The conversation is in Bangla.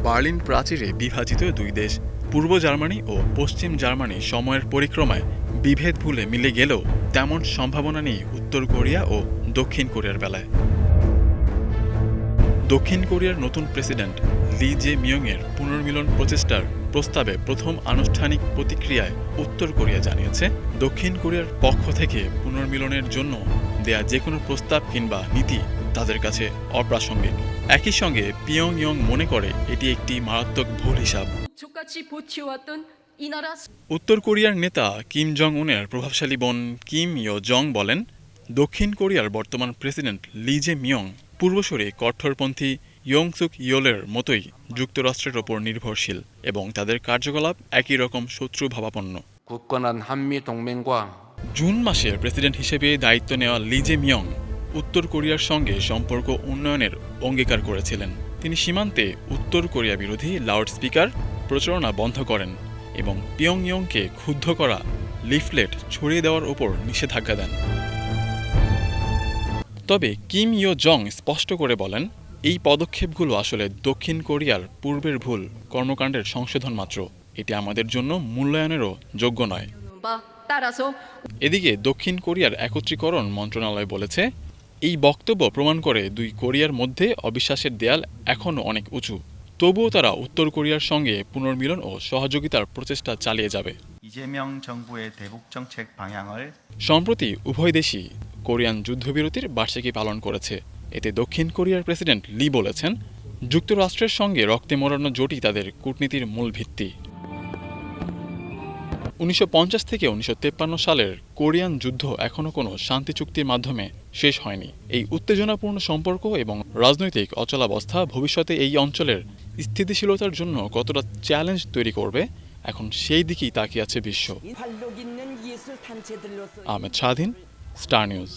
বার্লিন প্রাচীরে বিভাজিত দুই দেশ। পূর্ব জার্মানি ও পশ্চিম জার্মানি সময়ের পরিক্রমায় বিভেদ ভুলে মিলে গেলেও তেমন সম্ভাবনা নেই উত্তর কোরিয়া ও দক্ষিণ কোরিয়ার বেলায়। দক্ষিণ কোরিয়ার নতুন প্রেসিডেন্ট লি জে মিয়ংয়ের পুনর্মিলন প্রচেষ্টার প্রস্তাবে প্রথম আনুষ্ঠানিক প্রতিক্রিয়ায় উত্তর কোরিয়া জানিয়েছে, দক্ষিণ কোরিয়ার পক্ষ থেকে পুনর্মিলনের জন্য দেয়া যে কোনো প্রস্তাব কিংবা নীতি তাদের কাছে অপ্রাসঙ্গিক। একই সঙ্গে পিয়ংইয়ং মনে করে এটি একটি মারাত্মক ভুল হিসাব। উত্তর কোরিয়ার নেতা কিম জং উনের প্রভাবশালী বোন কিম ইয়ো জং বলেন, দক্ষিণ কোরিয়ার বর্তমান president Lee Jae Miyong পূর্বসূরি কট্টরপন্থী young সুক ইয়োলের মতোই যুক্তরাষ্ট্রের ওপর নির্ভরশীল এবং তাদের কার্যকলাপ একই রকম শত্রুভাবাপন্ন। জুন মাসে প্রেসিডেন্ট হিসেবে দায়িত্ব নেওয়া লি জে মিয়ং উত্তর কোরিয়ার সঙ্গে সম্পর্ক উন্নয়নের অঙ্গীকার করেছিলেন। তিনি সীমান্তে উত্তর কোরিয়া বিরোধী লাউডস্পিকার প্রচারণা বন্ধ করেন এবং পিয়ংইয়ংকে ক্ষুব্ধ করা লিফলেট ছড়িয়ে দেওয়ার ওপর নিষেধাজ্ঞা দেন। তবে কিম ইয়ো জং স্পষ্ট করে বলেন, এই পদক্ষেপগুলো আসলে দক্ষিণ কোরিয়ার পূর্বের ভুল কর্মকাণ্ডের সংশোধন মাত্র, এটি আমাদের জন্য মূল্যায়নেরও যোগ্য নয়। এদিকে দক্ষিণ কোরিয়ার একত্রীকরণ মন্ত্রণালয় বলেছে, এই বক্তব্য প্রমাণ করে দুই কোরিয়ার মধ্যে অবিশ্বাসের দেয়াল এখনও অনেক উঁচু। তবুও তারা উত্তর কোরিয়ার সঙ্গে পুনর্মিলন ও সহযোগিতার প্রচেষ্টা চালিয়ে যাবে। সম্প্রতি উভয় দেশই কোরিয়ান যুদ্ধবিরতির বার্ষিকী পালন করেছে। এতে দক্ষিণ কোরিয়ার প্রেসিডেন্ট লি বলেছেন, যুক্তরাষ্ট্রের সঙ্গে রক্তে মোড়ানো জোটই তাদের কূটনীতির মূল ভিত্তি। 1950 থেকে 1953 সালের কোরিয়ান যুদ্ধ এখনও কোনো শান্তি চুক্তির মাধ্যমে শেষ হয়নি। এই উত্তেজনাপূর্ণ সম্পর্ক এবং রাজনৈতিক অচলাবস্থা ভবিষ্যতে এই অঞ্চলের স্থিতিশীলতার জন্য কতটা চ্যালেঞ্জ তৈরি করবে, এখন সেই দিকেই তাকিয়ে আছে বিশ্ব। আহমেদ স্বাধীন, স্টার নিউজ।